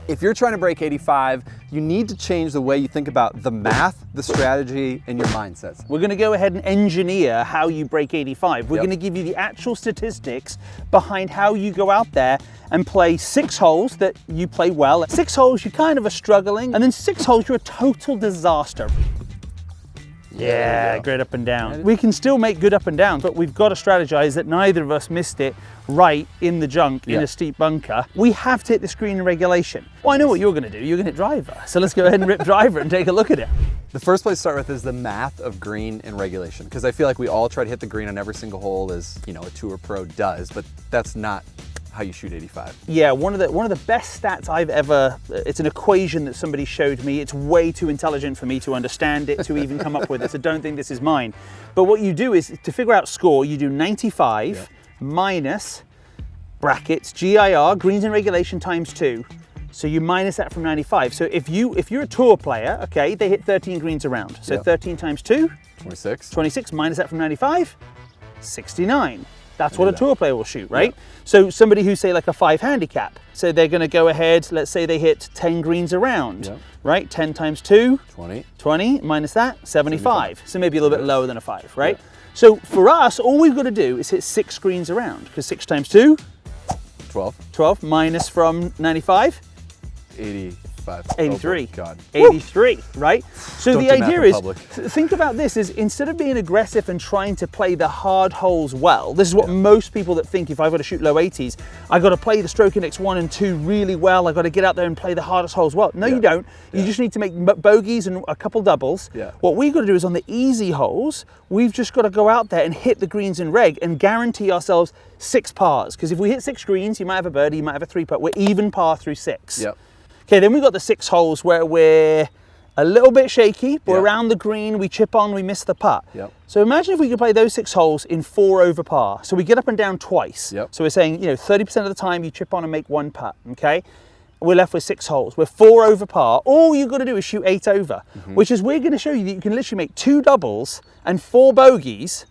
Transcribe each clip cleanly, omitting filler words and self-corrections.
If you're trying to break 85, you need to change the way you think about the math, the strategy, and your mindsets. We're going to go ahead and engineer how you break 85. We're going to give you the actual statistics behind how you go out there and play 6 holes that you play well. 6 holes you kind of are struggling, and then 6 holes you're a total disaster. Yeah, great up and down. We can still make good up and downs, but we've got to strategize that neither of us missed it right in the junk in a steep bunker. We have to hit the screen in regulation. Well, I know what you're going to do. You're going to hit driver. So let's go ahead and rip driver and take a look at it. The first place to start with is the math of green and regulation, because I feel like we all try to hit the green on every single hole as, you know, a tour pro does, but that's not how you shoot 85. Yeah, one of the best stats I've ever, it's an equation that somebody showed me. It's way too intelligent for me to understand it, to even come up with it, so don't think this is mine. But what you do is, to figure out score, you do 95 minus brackets, GIR, greens in regulation times 2. So you minus that from 95. So if you're a tour player, okay, they hit 13 greens around. So 13 times 2? 26. 26, minus that from 95? 69. That's what a tour player will shoot, right? So somebody who say like a 5 handicap, so they're going to go ahead, let's say they hit 10 greens around, right? 10 times 2? 20. 20, minus that, 75. So maybe a little bit lower than a 5, right? So for us, all we've got to do is hit 6 greens around, because 6 times 2? 12. 12, minus from 95? 85. 83. Oh God. 83, right? So Don't the do math idea in is, public. think about this, is instead of being aggressive and trying to play the hard holes well, this is what most people that think, if I've got to shoot low 80s, I've got to play the stroke index 1 and 2 really well, I've got to get out there and play the hardest holes well. No, you don't. You just need to make bogeys and a couple doubles. What we've got to do is on the easy holes, we've just got to go out there and hit the greens in reg and guarantee ourselves 6 pars. Because if we hit 6 greens, you might have a birdie, you might have a 3-putt. We're even par through 6. Okay, then we've got the 6 holes where we're a little bit shaky, but around the green, we chip on, we miss the putt. So imagine if we could play those 6 holes in 4 over par. So we get up and down twice. So we're saying, you know, 30% of the time you chip on and make 1 putt, okay? We're left with 6 holes. We're 4 over par. All you've got to do is shoot 8 over, which is we're going to show you that you can literally make 2 doubles and 4 bogeys,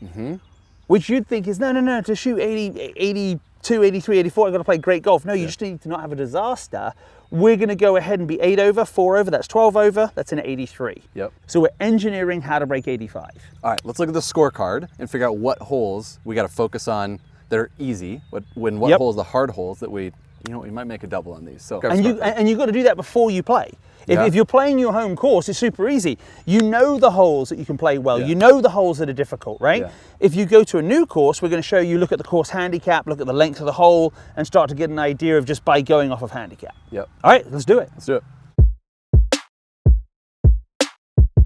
which you'd think is, no, to shoot 80, 82, 83, 84, I've got to play great golf. No, you just need to not have a disaster. We're going to go ahead and be 8 over, 4 over, that's 12 over, that's an 83. So we're engineering how to break 85. All right, let's look at the scorecard and figure out what holes we got to focus on that are easy, what holes, the hard holes that we, you know, we might make a double on these. So and you've got to do that before you play. If you're playing your home course, it's super easy. You know the holes that you can play well. You know the holes that are difficult, right? If you go to a new course, we're going to show you, look at the course handicap, look at the length of the hole, and start to get an idea of just by going off of handicap. All right, let's do it. Let's do it.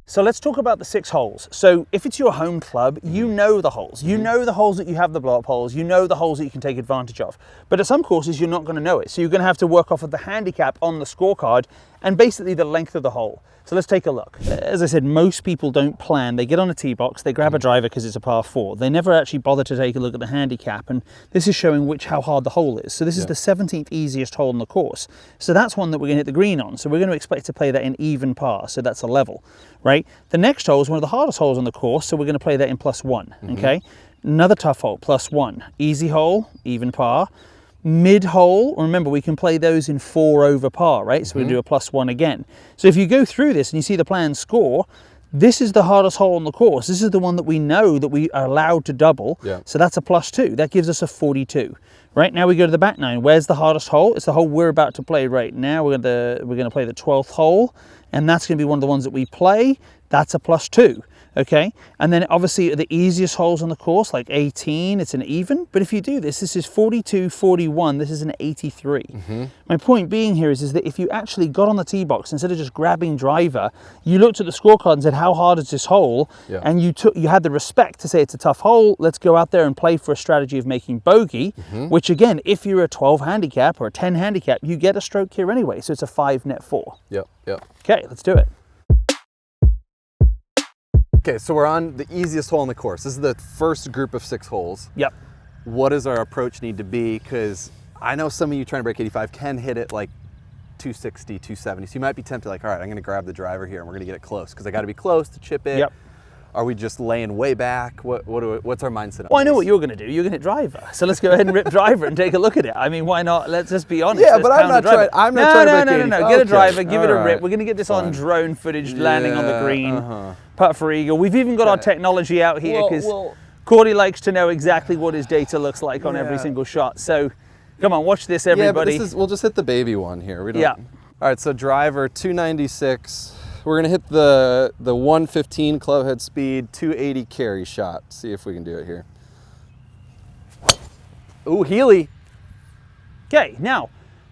So let's talk about the 6 holes. So if it's your home club, you know the holes. You know the holes that you have the blow-up holes. You know the holes that you can take advantage of. But at some courses, you're not going to know it. So you're going to have to work off of the handicap on the scorecard and basically the length of the hole. So let's take a look. As I said, most people don't plan. They get on a tee box, they grab a driver because it's a par 4. They never actually bother to take a look at the handicap, and this is showing how hard the hole is. So this is the 17th easiest hole on the course. So that's one that we're going to hit the green on. So we're going to expect to play that in even par. So that's a level, right? The next hole is one of the hardest holes on the course. So we're going to play that in +1, okay? Another tough hole, +1. Easy hole, even par. Mid hole, remember we can play those in 4 over par, right? So we're gonna do a +1 again. So if you go through this and you see the plan score, this is the hardest hole on the course. This is the one that we know that we are allowed to double. So that's a +2. That gives us a 42. Right now we go to the back 9. Where's the hardest hole? It's the hole we're about to play right now. We're gonna play the 12th hole, and that's gonna be one of the ones that we play. That's a +2. Okay, and then obviously the easiest holes on the course, like 18, it's an even. But if you do this is 42, 41, this is an 83. My point being here is that if you actually got on the tee box, instead of just grabbing driver, you looked at the scorecard and said, how hard is this hole? And you had the respect to say it's a tough hole, let's go out there and play for a strategy of making bogey, which again, if you're a 12 handicap or a 10 handicap, you get a stroke here anyway, so it's a 5 net 4. Okay, let's do it. Okay, so we're on the easiest hole on the course. This is the first group of 6 holes. What does our approach need to be? Because I know some of you trying to break 85 can hit it like 260, 270. So you might be tempted like, all right, I'm gonna grab the driver here and we're gonna get it close because I gotta be close to chip it. Are we just laying way back? What's our mindset? Well, I know what you're going to do. You're going to hit driver. So let's go ahead and rip driver and take a look at it. I mean, why not? Let's just be honest. Yeah, Let's but I'm not trying to break 80. No. Get a driver, give it a rip. We're going to get this on drone footage landing on the green. Putt for eagle. We've even got our technology out here because Cordy likes to know exactly what his data looks like on every single shot. So come on, watch this, everybody. Yeah, but we'll just hit the baby one here. We don't, All right, so driver 296. We're gonna hit the 115 club head speed, 280 carry shot. See if we can do it here. Ooh, Healy. Okay, now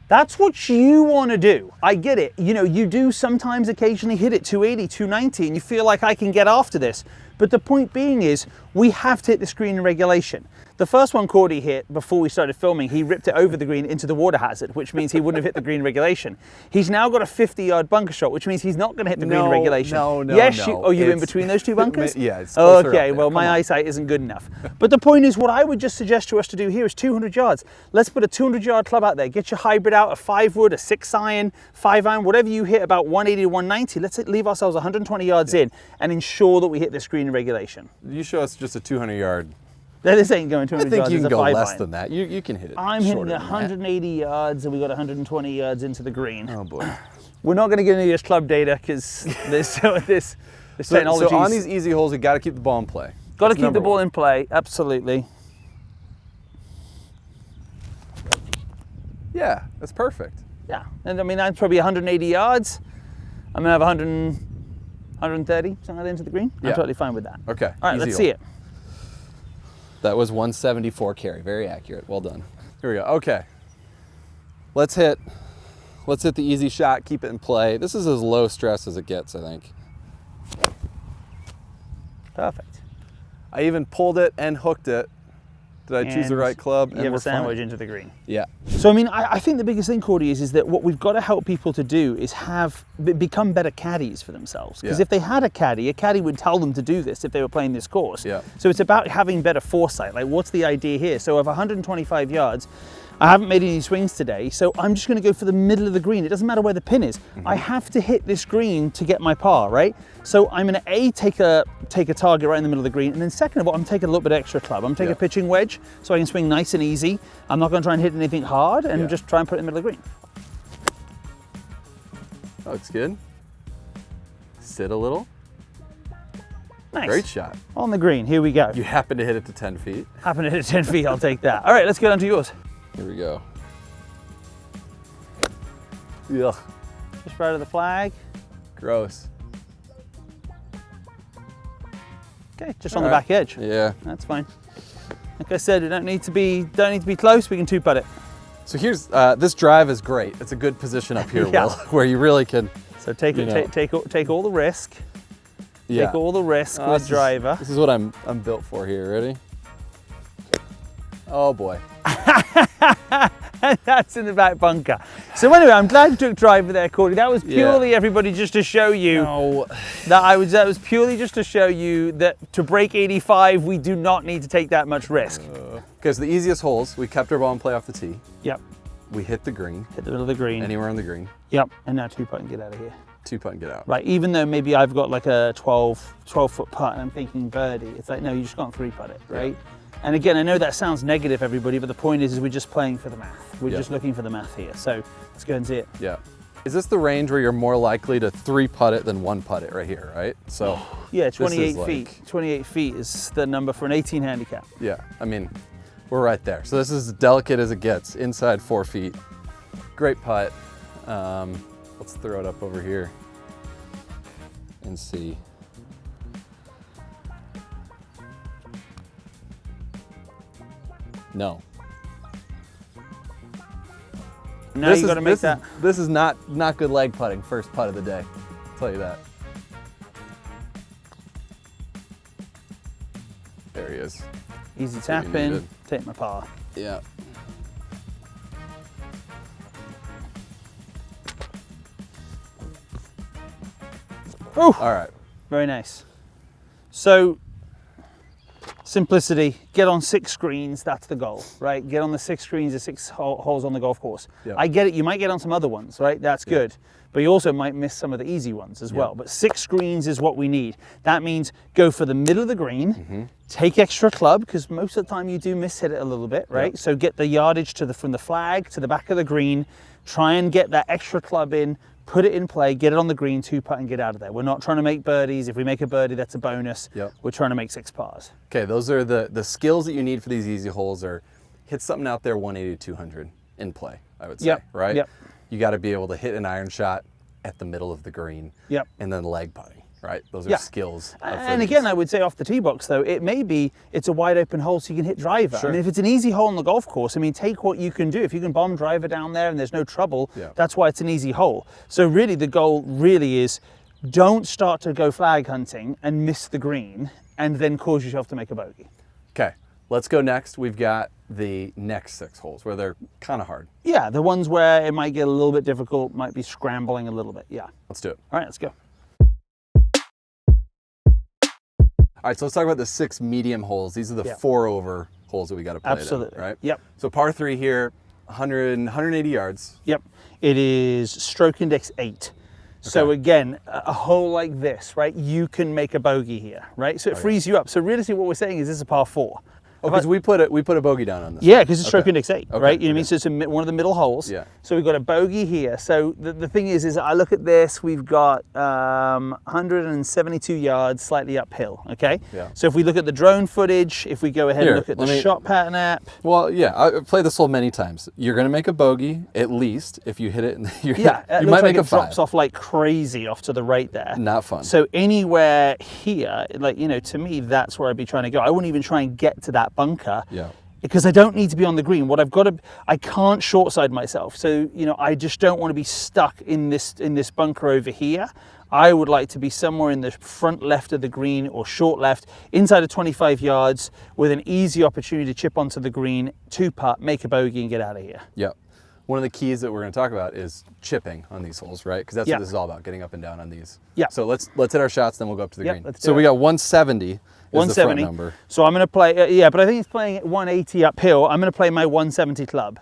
that's what you want to do. I get it. You know, you do sometimes occasionally hit it 280, 290, and you feel like I can get after this. But the point being is, we have to hit the screen in regulation. The first one Cordy hit before we started filming, he ripped it over the green into the water hazard, which means he wouldn't have hit the green regulation. He's now got a 50-yard bunker shot, which means he's not going to hit the green regulation. No. Yes, oh, you're in between those two bunkers? Yeah, it's closer okay, well, my eyesight isn't good enough. But the point is, what I would just suggest to us to do here is 200 yards. Let's put a 200-yard club out there. Get your hybrid out, a 5-wood, a 6-iron, 5-iron, whatever you hit about 180 to 190. Let's leave ourselves 120 yards in and ensure that we hit the screen in regulation. You show us just a 200-yard. This ain't going 200 yards. I think you can go less iron. than that. You can hit it. I'm hitting 180 yards, and we got 120 yards into the green. Oh boy. We're not going to get into this club data because this technology. So on these easy holes, you got to keep the ball in play. Got to keep the ball in play. Absolutely. Yeah, that's perfect. Yeah, and I mean that's probably 180 yards. I'm gonna have 130 something like that into the green. I'm totally fine with that. Okay. All right, let's see it. That was 174 carry. Very accurate. Well done. Here we go. Okay. Let's hit the easy shot. Keep it in play. This is as low stress as it gets, I think. Perfect. I even pulled it and hooked it. Did I choose the right club? You have a sandwich into the green. Yeah. So I mean, I think the biggest thing, Cordy, is that what we've got to help people to do is become better caddies for themselves. Because if they had a caddy would tell them to do this if they were playing this course. Yeah. So it's about having better foresight. Like, what's the idea here? So of 125 yards, I haven't made any swings today, so I'm just going to go for the middle of the green. It doesn't matter where the pin is. I have to hit this green to get my par, right? So I'm going to take a target right in the middle of the green, and then second of all, I'm taking a little bit extra club. I'm taking a pitching wedge, so I can swing nice and easy. I'm not going to try and hit anything hard, and just try and put it in the middle of the green. That looks good. Sit a little. Nice. Great shot. On the green, here we go. You happen to hit it to 10 feet. Happen to hit it 10 feet, I'll take that. All right, let's get on to yours. Here we go. Ugh. Just right of the flag. Gross. Okay, just on the back edge. Yeah. That's fine. Like I said, we don't need to be close. We can two-putt it. So here's this drive is great. It's a good position up here, Will, where you really can. So take all the risk. Yeah. Take all the risk with driver. This is what I'm built for here. Ready? Oh boy. That's in the back bunker. So anyway, I'm glad you took driver there, Cordy. That was purely everybody just to show you that was purely just to show you that to break 85, we do not need to take that much risk. Because the easiest holes, we kept our ball in play off the tee. Yep. We hit the green. Hit the middle of the green. Anywhere on the green. Yep. And now two-putt and get out of here. Two-putt and get out. Right. Even though maybe I've got like a 12-foot putt and I'm thinking birdie, it's like, no, you just can't three-putt it, right? Yeah. And again, I know that sounds negative, everybody, but the point is we're just playing for the math. We're just looking for the math here. So let's go and see it. Yeah. Is this the range where you're more likely to three-putt it than one-putt it right here, right? So yeah, 28 feet. 28 feet is the number for an 18 handicap. Yeah, I mean, we're right there. So this is as delicate as it gets, inside 4 feet. Great putt. Let's throw it up over here and see. No. Now you got to make that. This is not good leg putting, first putt of the day. I'll tell you that. There he is. Easy tap in, take my par. Yeah. Ooh. All right. Very nice. So, simplicity, get on 6 screens, that's the goal, right? Get on the 6 screens, the 6 holes on the golf course. Yeah. I get it, you might get on some other ones, right? That's good. but you also might miss some of the easy ones as well. But 6 greens is what we need. That means go for the middle of the green, take extra club, because most of the time you do miss hit it a little bit, right? So get the yardage from the flag to the back of the green, try and get that extra club in, put it in play, get it on the green, 2-putt and get out of there. We're not trying to make birdies. If we make a birdie, that's a bonus. We're trying to make 6 pars. Okay, those are the skills that you need for these easy holes are hit something out there 180 to 200 in play, I would say, right? You got to be able to hit an iron shot at the middle of the green and then leg putting, right? Those are skills. And again, I would say off the tee box though, it may be it's a wide open hole so you can hit driver. I mean, if it's an easy hole on the golf course, I mean, take what you can do. If you can bomb driver down there and there's no trouble, that's why it's an easy hole. So really the goal really is don't start to go flag hunting and miss the green and then cause yourself to make a bogey. Okay, let's go next. We've got the next 6 holes where they're kind of hard. Yeah, the ones where it might get a little bit difficult, might be scrambling a little bit. Yeah. Let's do it. All right, let's go. All right, so let's talk about the 6 medium holes. These are the 4 over holes that we got to play. Absolutely. Down, right? Yep. So par 3 here, 180 yards. Yep. It is stroke index 8. So again, a hole like this, right? You can make a bogey here, right? So it frees you up. So really, what we're saying is this is a par 4. Oh, because we put a bogey down on this. Yeah, because it's stroke index 8, right? You know what I mean? So it's one of the middle holes. Yeah. So we've got a bogey here. So the thing is I look at this, we've got 172 yards slightly uphill, okay? Yeah. So if we look at the drone footage, if we go ahead and look at the shot pattern app. Well, yeah, I played this hole many times. You're going to make a bogey, at least, if you hit it. You might make a 5. Drops off like crazy off to the right there. Not fun. So anywhere here, like, you know, to me, that's where I'd be trying to go. I wouldn't even try and get to that bunker because I don't need to be on the green. What I've got to, I can't short side myself. So, you know, I just don't want to be stuck in this bunker over here. I would like to be somewhere in the front left of the green or short left, inside of 25 yards with an easy opportunity to chip onto the green, 2-putt, make a bogey and get out of here. Yeah. One of the keys that we're going to talk about is chipping on these holes, right? Because that's what this is all about, getting up and down on these. Yeah. So let's hit our shots, then we'll go up to the green. So we got 170. 170. Number. So I'm going to play, but I think it's playing at 180 uphill. I'm going to play my 170 club.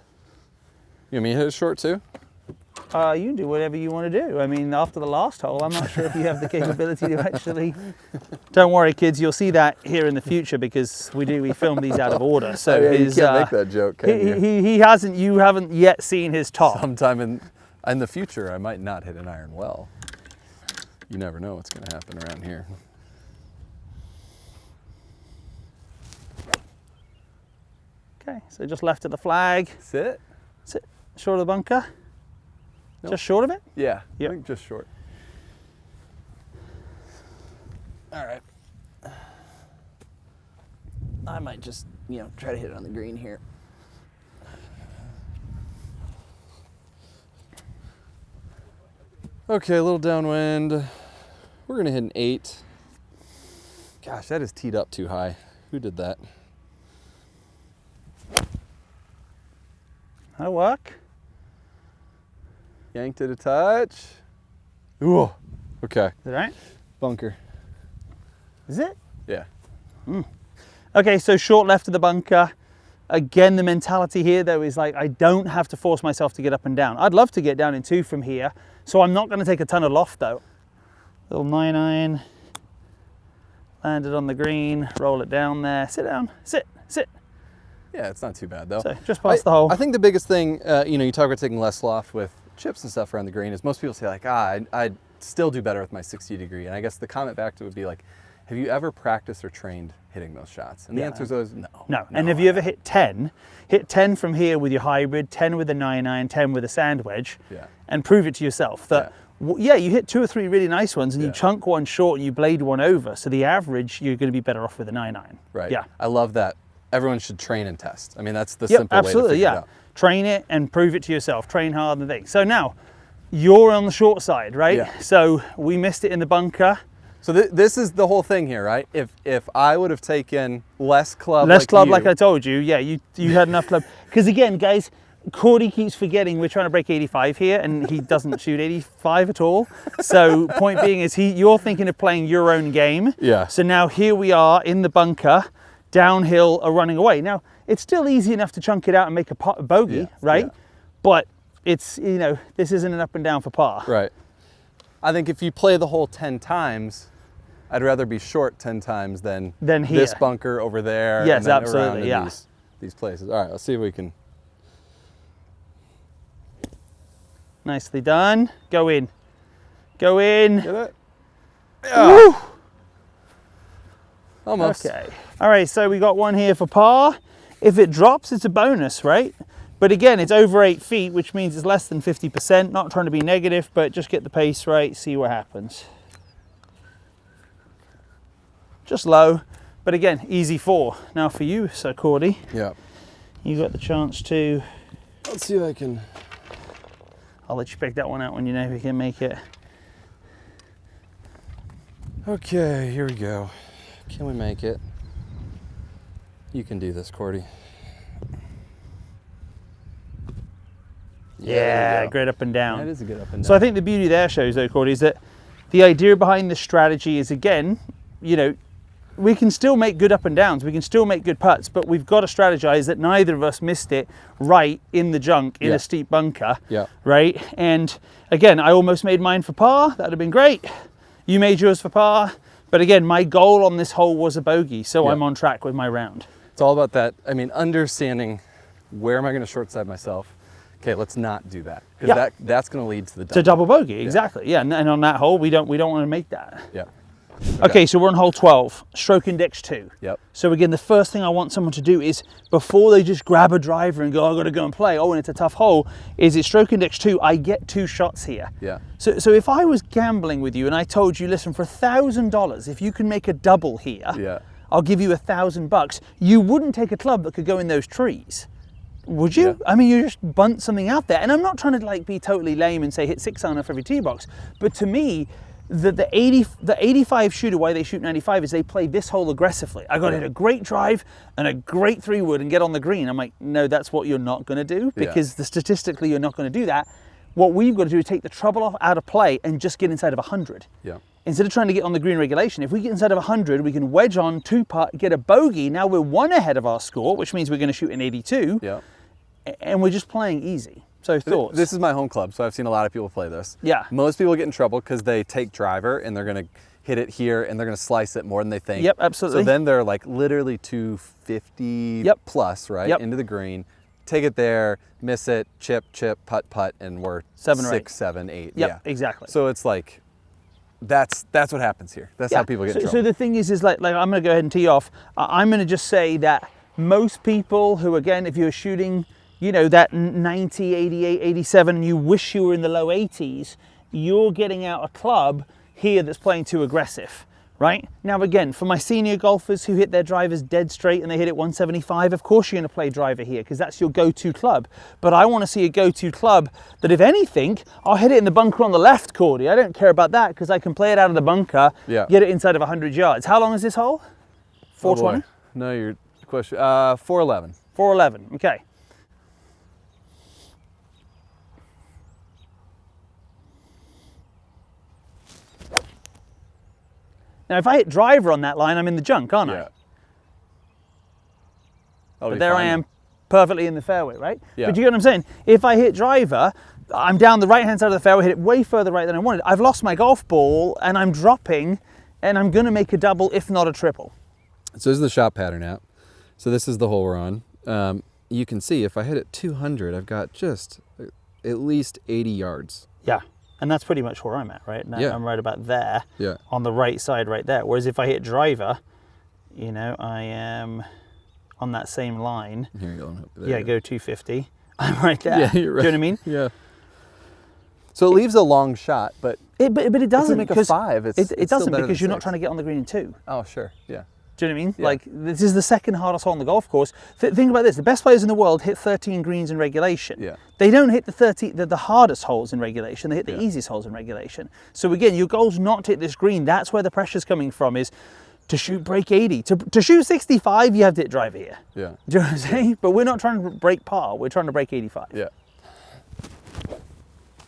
You want me to hit it short too? You can do whatever you want to do. I mean, after the last hole, I'm not sure if you have the capability to actually. Don't worry, kids. You'll see that here in the future because we film these out of order. So you can't make that joke, can you? He hasn't. You haven't yet seen his top. Sometime in the future, I might not hit an iron well. You never know what's going to happen around here. Okay, so just left of the flag. Sit. Short of the bunker. Nope. Just short of it? Yeah, I think just short. All right. I might just, try to hit it on the green here. Okay, a little downwind. We're going to hit an 8. Gosh, that is teed up too high. Who did that? That'll work. Yanked it a touch. Ooh. Okay. Is it right? Bunker. Is it? Yeah. Okay, so short left of the bunker. Again, the mentality here though is like, I don't have to force myself to get up and down. I'd love to get down in 2 from here. So I'm not going to take a ton of loft though. Little 9-iron. Landed on the green. Roll it down there. Sit down. Sit. Yeah, it's not too bad though. So just past the hole. I think the biggest thing, you talk about taking less loft with chips and stuff around the green is most people say like, I'd still do better with my 60 degree. And I guess the comment back to it would be like, have you ever practiced or trained hitting those shots? And the answer is always no. And have you ever hit 10? Hit 10 from here with your hybrid, 10 with a 9-iron, 10 with a sand wedge, and prove it to yourself that, you hit 2 or 3 really nice ones and you chunk one short and you blade one over. So the average, you're going to be better off with a 9-iron. Right. Yeah. I love that. Everyone should train and test. I mean, that's the simple way to figure it out. Train it and prove it to yourself. Train hard and things. So now, you're on the short side, right? Yeah. So we missed it in the bunker. So this is the whole thing here, right? If I would have taken less club, like I told you, you had enough club. Because again, guys, Cordy keeps forgetting we're trying to break 85 here, and he doesn't shoot 85 at all. So point being is you're thinking of playing your own game. Yeah. So now here we are in the bunker, downhill or running away. Now it's still easy enough to chunk it out and make a bogey, right? Yeah. But it's, you know, this isn't an up and down for par. Right. I think if you play the hole 10 times, I'd rather be short 10 times than here. This bunker over there. Yes, and then absolutely, around in yeah. These places. All right, let's see if we can. Nicely done. Go in. Go in. Get it? Woo! Almost. Okay. All right, so we got one here for par. If it drops, it's a bonus, right? But again, it's over 8 feet, which means it's less than 50%. Not trying to be negative, but just get the pace right, see what happens. Just low, but again, easy 4. Now for you, Sir Cordy. Yeah. You got the chance to. Let's see if I can. I'll let you pick that one out when you know if you can make it. Okay, here we go. Can we make it? You can do this, Cordy. Yeah, there we go. great up and down. That is a good up and down. So I think the beauty there shows, though, Cordy, is that the idea behind this strategy is, again, you know, we can still make good up and downs, we can still make good putts, but we've got to strategize that neither of us missed it right in the junk, in a steep bunker, right? And again, I almost made mine for par. That'd have been great. You made yours for par. But again, my goal on this hole was a bogey, so I'm on track with my round. It's all about that. I mean, understanding where am I going to short side myself. Okay, let's not do that, because that's going to lead to the double. To double bogey, exactly. Yeah, and on that hole, we don't want to make that. Yeah. Okay, so we're on hole 12, stroke index 2. Yep. So again, the first thing I want someone to do is, before they just grab a driver and go, I've got to go and play, oh, and it's a tough hole, is it's stroke index 2, I get 2 shots here. Yeah. So if I was gambling with you and I told you, listen, for $1,000, if you can make a double here, I'll give you $1,000, you wouldn't take a club that could go in those trees. Would you? Yeah. I mean, you just bunt something out there. And I'm not trying to like be totally lame and say hit 6 iron off every tee box, but to me, the 85 shooter, why they shoot 95 is they play this hole aggressively. I got to hit a great drive and a great 3-wood and get on the green. I'm like, no, that's what you're not going to do, because statistically you're not going to do that. What we've got to do is take the trouble out of play and just get inside of 100. Yeah. Instead of trying to get on the green regulation, if we get inside of 100, we can wedge on, 2-putt, get a bogey. Now we're 1 ahead of our score, which means we're going to shoot an 82. Yeah. And we're just playing easy. So thoughts? This is my home club, so I've seen a lot of people play this. Yeah. Most people get in trouble because they take driver and they're going to hit it here and they're going to slice it more than they think. Yep, absolutely. So then they're like literally 250 plus, right, into the green. Take it there, miss it, chip, putt, and we're 7 or 6, 7, 8. Yep, yeah, exactly. So it's like, that's what happens here. That's how people get in trouble. So the thing is like I'm going to go ahead and tee off. I'm going to just say that most people who, again, if you're shooting, you know, that 90, 88, 87, and you wish you were in the low 80s, you're getting out a club here that's playing too aggressive, right? Now, again, for my senior golfers who hit their drivers dead straight and they hit it 175, of course you're going to play driver here because that's your go-to club. But I want to see a go-to club that, if anything, I'll hit it in the bunker on the left, Cordy. I don't care about that because I can play it out of the bunker, get it inside of 100 yards. How long is this hole? 420? No, your question. 411. 411, okay. Now, if I hit driver on that line, I'm in the junk, aren't I? But there I am, perfectly in the fairway, right? Yeah. But you get what I'm saying? If I hit driver, I'm down the right-hand side of the fairway, hit it way further right than I wanted. I've lost my golf ball, and I'm dropping, and I'm going to make a double, if not a triple. So this is the shot pattern app. So this is the hole we're on. You can see if I hit it 200, I've got just at least 80 yards. Yeah. And that's pretty much where I'm at, right? Now I'm right about there, on the right side right there. Whereas if I hit driver, you know, I am on that same line. Here you go. There you go 250. I'm right there. Yeah, you're right. Do you know what I mean? Yeah. So it leaves a long shot, but it doesn't make a 5. It doesn't, because you're not trying to get on the green in 2. Oh, sure. Yeah. Do you know what I mean? Yeah. Like, this is the second hardest hole on the golf course. Think about this. The best players in the world hit 13 greens in regulation. Yeah. They don't hit the hardest holes in regulation. They hit the easiest holes in regulation. So again, your goal's not to hit this green. That's where the pressure's coming from, is to shoot break 80. To shoot 65, you have to hit driver here. Yeah. Do you know what I'm saying? But we're not trying to break par. We're trying to break 85. Yeah.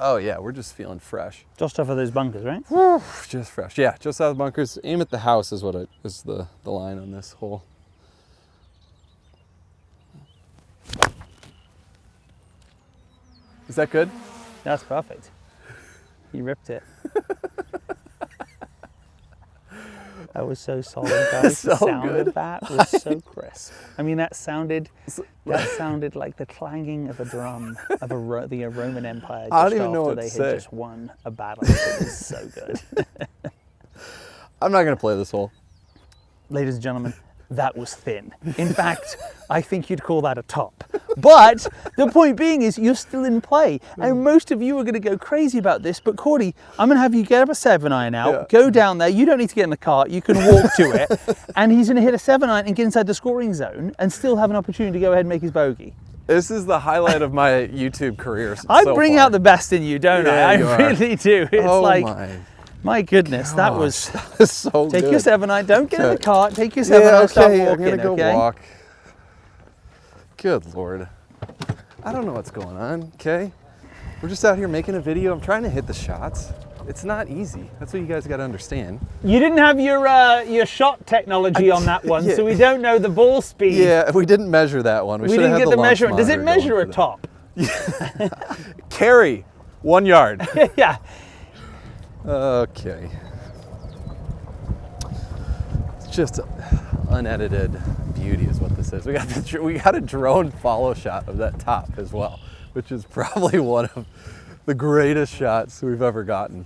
Oh yeah, we're just feeling fresh. Just off of those bunkers, right? Woo, just fresh. Yeah, just out of bunkers. Aim at the house is is the line on this hole. Is that good? That's perfect. You ripped it. That was so solid, guys. So the sound good. of that was so crisp. I mean, that sounded like the clanging of a drum of the Roman Empire just I don't even after know what they to had say. just won a battle. It was so good. I'm not gonna play this hole. Ladies and gentlemen, that was thin. In fact, I think you'd call that a top. But the point being is you're still in play. And most of you are going to go crazy about this. But Cordy, I'm going to have you get up a 7-iron out, go down there. You don't need to get in the cart. You can walk to it. And he's going to hit a 7-iron and get inside the scoring zone and still have an opportunity to go ahead and make his bogey. This is the highlight of my YouTube career. I so bring far. out the best in you, don't I? you I are. really do. It's Oh like, my goodness, that gosh, was... that was so Take good. your 7-iron. Don't get in the Okay. cart. Take your 7-iron. Start I'm walking, gonna go okay? walk. Good Lord. I don't know what's going on, okay? We're just out here making a video. I'm trying to hit the shots. It's not easy. That's what you guys gotta understand. You didn't have your shot technology on that one, yeah. so we don't know the ball speed. Yeah, we didn't measure that one. we should didn't have get had the launch measurement. Does it monitor measure going a for top? Carry, 1 yard. Yeah. Okay. It's just unedited beauty is what this is. We got a drone follow shot of that top as well, which is probably one of the greatest shots we've ever gotten.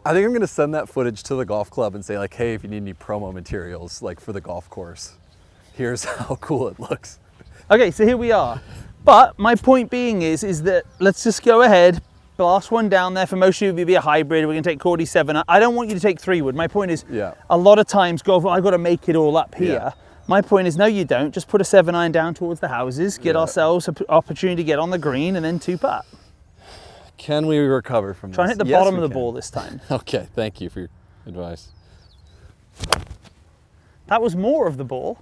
I think I'm gonna send that footage to the golf club and say like, hey, if you need any promo materials like for the golf course, here's how cool it looks. Okay, so here we are. But my point being is that let's just go ahead, blast one down there. For most of you, it'll be a hybrid. We're gonna take Cordy 7. I don't want you to take 3-wood. My point is, a lot of times golf, I've got to make it all up here. Yeah. My point is, no, you don't. Just put a 7-iron down towards the houses, get ourselves an opportunity to get on the green, and then 2-putt. Can we recover from this? Try and hit the Yes, bottom we of the can. ball this time. Okay, thank you for your advice. That was more of the ball.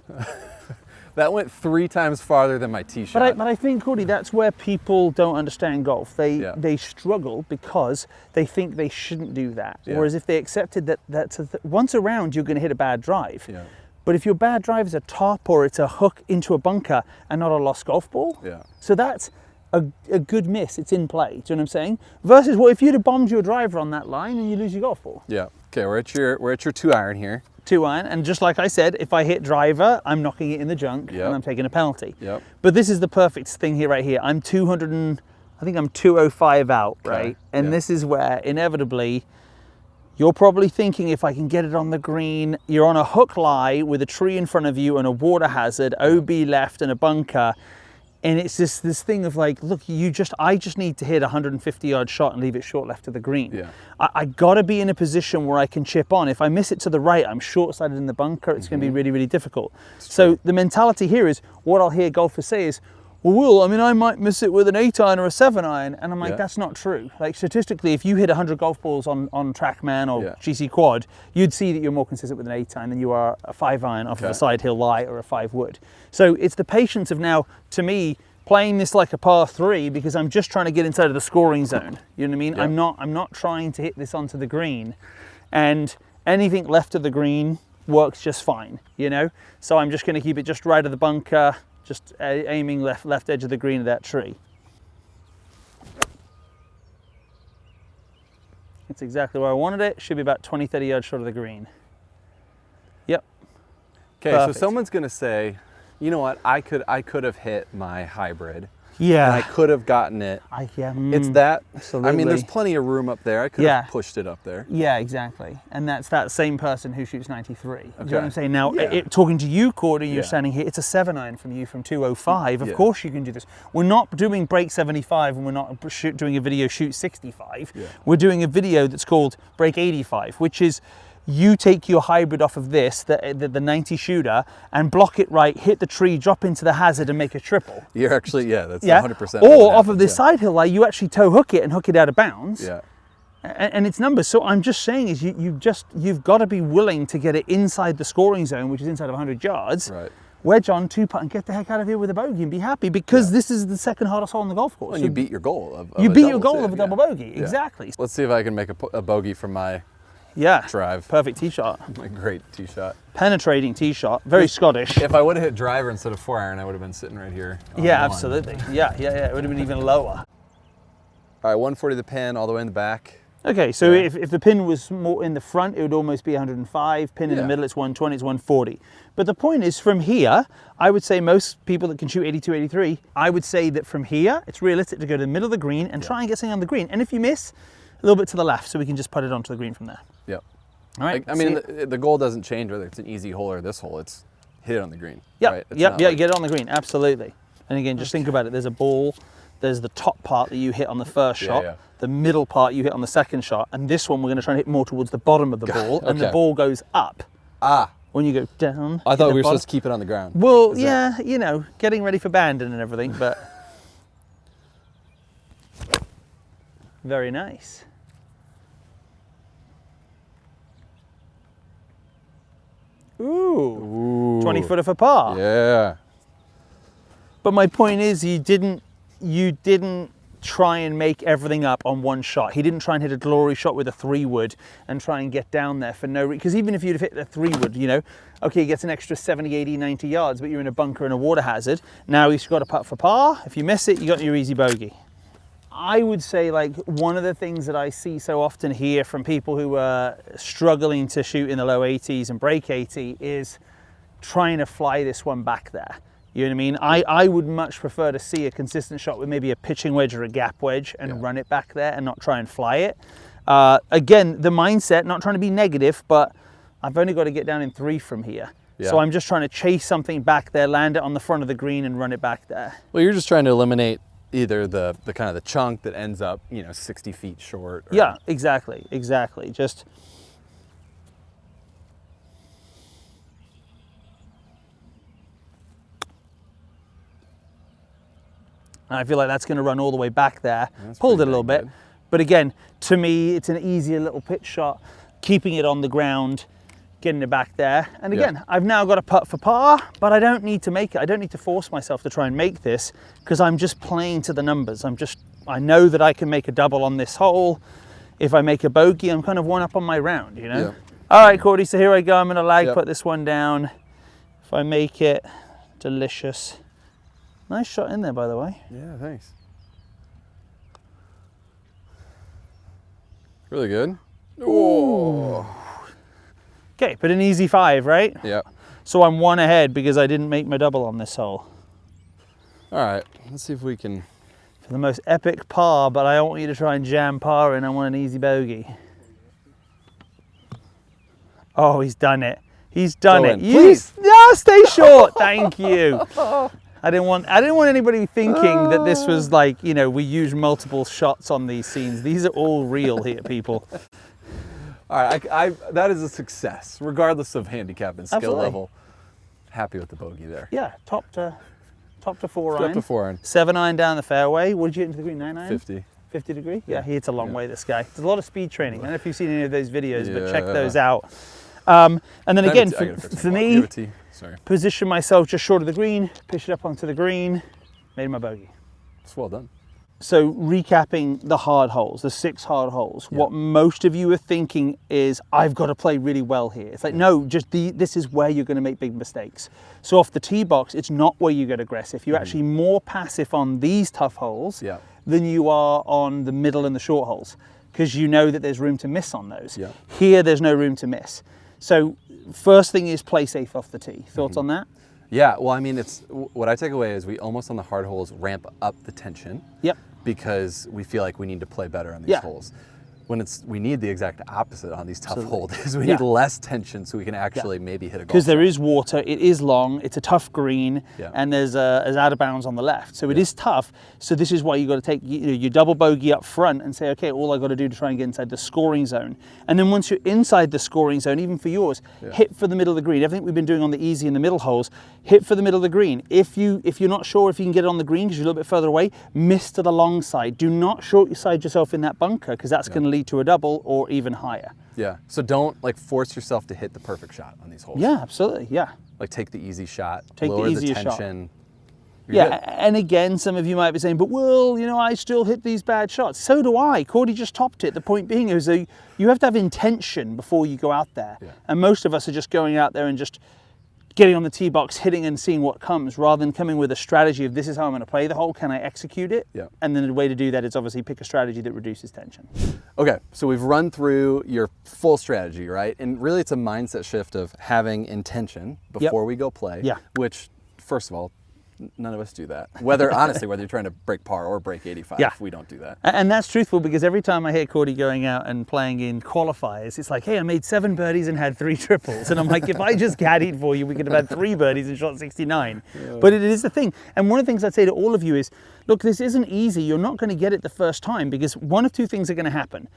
That went 3 times farther than my tee shot. But I think, Cordy, that's where people don't understand golf. They struggle because they think they shouldn't do that. Yeah. Whereas if they accepted that once around, you're going to hit a bad drive. Yeah. But if your bad drive is a top or it's a hook into a bunker and not a lost golf ball, so that's a good miss. It's in play. Do you know what I'm saying? Versus, well, if you'd have bombed your driver on that line and you lose your golf ball. Yeah. Okay, we're at your 2-iron here. 2-iron, and just like I said, if I hit driver, I'm knocking it in the junk and I'm taking a penalty. Yep. But this is the perfect thing here, right here. I'm 205 out, right? And this is where inevitably you're probably thinking, if I can get it on the green, you're on a hook lie with a tree in front of you and a water hazard, OB left and a bunker. And it's just this thing of like, look, I just need to hit a 150-yard shot and leave it short left of the green. Yeah. I got to be in a position where I can chip on. If I miss it to the right, I'm short-sided in the bunker. It's going to be really, really difficult. So the mentality here is, what I'll hear golfers say is, well, Will, I mean, I might miss it with an 8-iron or a 7-iron. And I'm like, that's not true. Like, statistically, if you hit 100 golf balls on TrackMan or GC Quad, you'd see that you're more consistent with an 8-iron than you are a 5-iron off of a side hill lie or a 5-wood. So it's the patience of now, to me, playing this like a par 3 because I'm just trying to get inside of the scoring zone. You know what I mean? Yeah. I'm not trying to hit this onto the green. And anything left of the green works just fine, you know? So I'm just going to keep it just right of the bunker, just aiming left edge of the green of that tree. That's exactly where I wanted it. Should be about 20, 30 yards short of the green. Yep. Okay, Perfect. so someone's gonna say, you know what, I could have hit my hybrid. Yeah. And I could have gotten it. It's that. absolutely. I mean, there's plenty of room up there. I could have pushed it up there. Yeah, exactly. And that's that same person who shoots 93. Do you know what I'm saying? Now, Yeah. talking to you, Cordy, you're standing here, it's a 7-iron from you from 205. Of course you can do this. We're not doing break 75 and we're not doing a video shoot 65. We're doing a video that's called break 85, which is you take your hybrid off of this, the 90 shooter, and block it right, hit the tree, drop into the hazard and make a triple. You're actually, that's 100%. Or off of this side hill lie, you actually toe hook it and hook it out of bounds. Yeah. And it's numbers. So I'm just saying is you've got to be willing to get it inside the scoring zone, which is inside of 100 yards. Right. Wedge on, 2-putt, and get the heck out of here with a bogey and be happy because this is the second hardest hole on the golf course. And you beat your goal of you a beat your double goal save, of a double bogey. Exactly. Let's see if I can make a bogey from my drive. Perfect tee shot. My great tee shot. Penetrating tee shot. Very Scottish. If I would have hit driver instead of 4-iron, I would have been sitting right here. on one. Absolutely. Yeah. It would have been even lower. All right, 140 the pin, all the way in the back. Okay, so Yeah. if the pin was more in the front, it would almost be 105. Pin in the Yeah. middle, it's 120, it's 140. But the point is, from here, I would say most people that can shoot 82, 83, I would say that from here, it's realistic to go to the middle of the green and try and get something on the green. And if you miss, a little bit to the left, so we can just put it onto the green from there. Yep. All right. I mean, the goal doesn't change whether it's an easy hole or this hole. It's hit it on the green. Yeah, right? It's yeah, not yeah. like- Get it on the green, absolutely. And again, just think about it. There's a ball. There's the top part that you hit on the first shot. yeah. The middle part you hit on the second shot, and this one we're going to try and hit more towards the bottom of the ball, and the okay. ball goes up. Ah, When you go down. I thought hit we were the bottom. supposed to keep it on the ground. Well, Is that- yeah, you know, getting ready for banding and everything, but very nice. Ooh, 20 footer for par. Yeah. But my point is, you didn't try and make everything up on one shot. He didn't try and hit a glory shot with a 3-wood and try and get down there for no reason. Because even if you'd have hit a 3-wood, you know, okay, he gets an extra 70, 80, 90 yards, but you're in a bunker and a water hazard. Now he's got a putt for par. If you miss it, you got your easy bogey. I would say, like, one of the things that I see so often here from people who are struggling to shoot in the low 80s and break 80 is trying to fly this one back there. You know what I mean? I would much prefer to see a consistent shot with maybe a pitching wedge or a gap wedge and run it back there and not try and fly it. Again, the mindset, not trying to be negative, but I've only got to get down in 3 from here. Yeah. So I'm just trying to chase something back there, land it on the front of the green and run it back there. Well, you're just trying to eliminate either the kind of the chunk that ends up, you know, 60 feet short. Or... Yeah, exactly, exactly. Just I feel like that's going to run all the way back there. That's Pulled it a pretty little dang bit. good. But again, to me, it's an easier little pitch shot, keeping it on the ground, getting it back there. And again, I've now got a putt for par, but I don't need to make it. I don't need to force myself to try and make this because I'm just playing to the numbers. I know that I can make a double on this hole. If I make a bogey, I'm kind of one up on my round, you know? Yeah. All right, Cordy, so here I go. I'm going to lag Yep. put this one down. If I make it, delicious. Nice shot in there, by the way. Yeah, thanks. Really good. Ooh. Okay, but an easy 5, right? Yeah. So I'm 1 ahead because I didn't make my double on this hole. All right, let's see if we can. For the most epic par, but I don't want you to try and jam par in. I want an easy bogey. Oh, he's done it. He's done Go it. in, You, please. no, stay short. Thank you. I didn't want anybody thinking that this was like, you know, we use multiple shots on these scenes. These are all real here, people. All right, that is a success, regardless of handicap and skill Absolutely. level. Happy with the bogey there. Yeah, top to 4 Up iron. to 4 iron. 7 iron down the fairway. What did you hit into the green? 9 iron? 50. 50 degree? Yeah, he hits a long Yeah. way, this guy. There's a lot of speed training. I don't know if you've seen any of those videos, but check Yeah. those out. And then again, I gotta fix for my block. me, Give it to you. Sorry. position myself just short of the green, pitch it up onto the green, made my bogey. It's well done. So recapping the hard holes, the 6 hard holes, what most of you are thinking is, I've got to play really well here. It's like, no, this is where you're going to make big mistakes. So off the tee box, it's not where you get aggressive. You're actually more passive on these tough holes Yeah. than you are on the middle and the short holes, because you know that there's room to miss on those. Yeah. Here, there's no room to miss. So first thing is play safe off the tee. Thoughts on that? Yeah, well, I mean, what I take away is we almost on the hard holes ramp up the tension. Yep. Because we feel like we need to play better on these Yeah. holes. When we need the exact opposite on these tough Absolutely. holes. Is we Yeah. need less tension so we can actually maybe hit a golf Because there shot. is water, it is long, it's a tough green, Yeah. and there's out of bounds on the left. So it is tough. So this is why you got to take your double bogey up front and say, okay, all I got to do to try and get inside the scoring zone. And then once you're inside the scoring zone, even for yours, hit for the middle of the green. Everything we've been doing on the easy and the middle holes, hit for the middle of the green. If you're not sure if you can get it on the green because you're a little bit further away, miss to the long side. Do not short side yourself in that bunker because that's going to lead to a double or even higher. Yeah, so don't like force yourself to hit the perfect shot on these holes. Yeah, absolutely, yeah. Like take the easy shot, Take the lower easier shot. tension. You're Yeah, good. and again, some of you might be saying, but Will, you know, I still hit these bad shots. So do I. Cordy just topped it. The point being is that you have to have intention before you go out there. Yeah. And most of us are just going out there and just getting on the tee box, hitting and seeing what comes, rather than coming with a strategy of this is how I'm going to play the hole, can I execute it? Yeah. And then the way to do that is obviously pick a strategy that reduces tension. Okay, so we've run through your full strategy, right? And really it's a mindset shift of having intention before we go play, Yeah. which, first of all, none of us do that. Whether, honestly, whether you're trying to break par or break 85, Yeah. we don't do that. And that's truthful, because every time I hear Cordy going out and playing in qualifiers, it's like, hey, I made 7 birdies and had 3 triples. And I'm like, if I just caddied for you, we could have had 3 birdies and shot 69. Yeah. But it is the thing. And one of the things I'd say to all of you is, look, this isn't easy. You're not going to get it the first time, because one of 2 things are going to happen.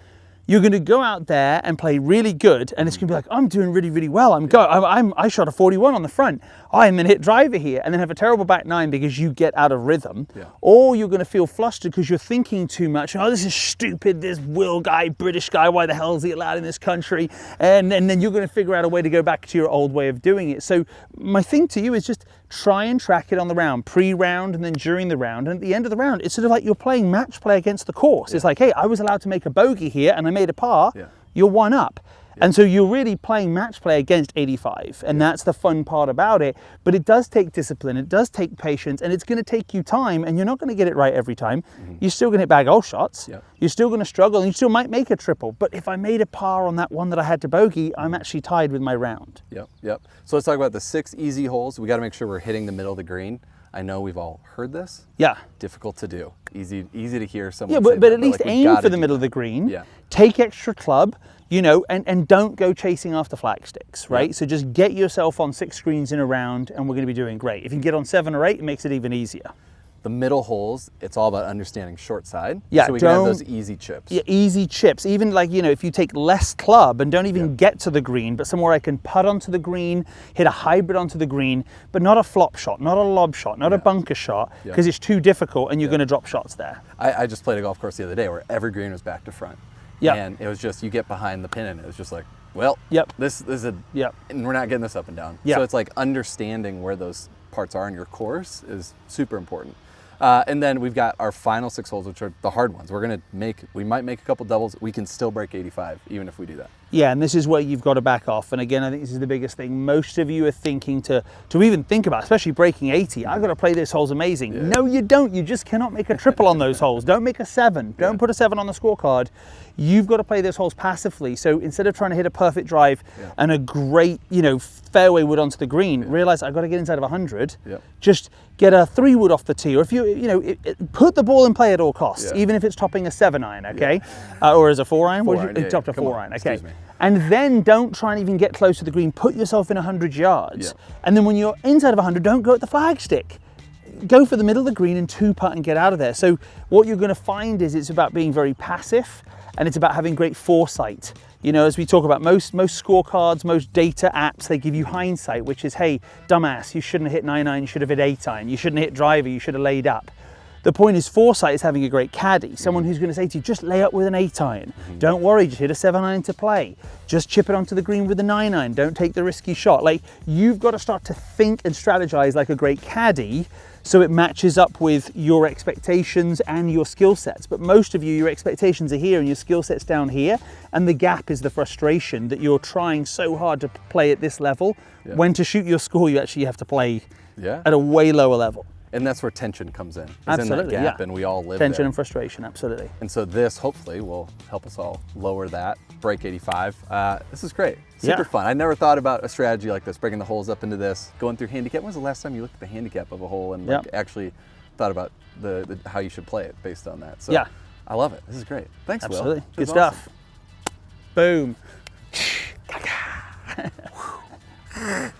You're going to go out there and play really good, and it's going to be like, I'm doing really, really well. I shot a 41 on the front. I'm going to hit driver here, and then have a terrible back 9 because you get out of rhythm. Yeah. Or you're going to feel flustered because you're thinking too much. Oh, this is stupid. This Will guy, British guy, why the hell is he allowed in this country? And then you're going to figure out a way to go back to your old way of doing it. So my thing to you is just try and track it on the round, pre-round and then during the round. And at the end of the round, it's sort of like you're playing match play against the course. Yeah. It's like, hey, I was allowed to make a bogey here and I made a par. Yeah. You're 1 up. Yeah. And so you're really playing match play against 85. And that's the fun part about it. But it does take discipline. It does take patience. And it's going to take you time. And you're not going to get it right every time. Mm-hmm. You're still going to hit bag hole shots. Yeah. You're still going to struggle. And you still might make a triple. But if I made a par on that one that I had to bogey, I'm actually tied with my round. Yep, yep. So let's talk about the 6 easy holes. We got to make sure we're hitting the middle of the green. I know we've all heard this. Yeah. Difficult to do. Easy to hear someone say but that, at least like, aim for the middle of the green. Yeah. Take extra club, you know, and don't go chasing after flag sticks, right? Yeah. So just get yourself on 6 greens in a round and we're going to be doing great. If you can get on 7 or 8, it makes it even easier. The middle holes, it's all about understanding short side. Yeah, so we can have those easy chips. Yeah, easy chips. Even like, you know, if you take less club and don't even get to the green, but somewhere I can putt onto the green, hit a hybrid onto the green, but not a flop shot, not a lob shot, not a bunker shot, because it's too difficult and you're going to drop shots there. I just played a golf course the other day where every green was back to front. Yeah. And it was just, you get behind the pin and it was just like, well, this is a, and we're not getting this up and down. So it's like understanding where those parts are in your course is super important. And then we've got our final 6 holes, which are the hard ones. We might make a couple doubles. We can still break 85, even if we do that. Yeah, and this is where you've got to back off. And again, I think this is the biggest thing. Most of you are thinking to even think about, especially breaking 80. I've got to play this hole's amazing. Yeah. No, you don't. You just cannot make a triple on those holes. Don't make a 7. Don't put a 7 on the scorecard. You've got to play those holes passively. So instead of trying to hit a perfect drive and a great, you know, fairway wood onto the green, realize I've got to get inside of 100. Just get a 3 wood off the tee, or if you put the ball in play at all costs, even if it's topping a 7-iron, okay, or as a 4-iron. You topped a 4-iron, okay. And then don't try and even get close to the green. Put yourself in 100 yards, and then when you're inside of 100, don't go at the flagstick. Go for the middle of the green and 2-putt and get out of there. So what you're going to find is it's about being very passive, and it's about having great foresight. You know, as we talk about most scorecards, most data apps, they give you hindsight, which is, hey, dumbass, you shouldn't have hit 9-iron, you should have hit 8-iron, you shouldn't have hit driver, you should have laid up. The point is foresight is having a great caddy, someone who's going to say to you, just lay up with an 8-iron. Don't worry, just hit a 7-iron to play. Just chip it onto the green with a 9-iron. Don't take the risky shot. Like, you've got to start to think and strategize like a great caddy, so it matches up with your expectations and your skill sets. But most of you, your expectations are here and your skill set's down here, and the gap is the frustration that you're trying so hard to play at this level. When to shoot your score, you actually have to play at a way lower level. And that's where tension comes in. Absolutely, in that gap, and we all live tension there. And frustration, absolutely. And so this, hopefully, will help us all lower that, break 85. This is great, super fun. I never thought about a strategy like this, breaking the holes up into this, going through handicap. When was the last time you looked at the handicap of a hole and like, actually thought about the how you should play it based on that? So I love it. This is great. Thanks, absolutely. Will. Good stuff. Awesome. Boom.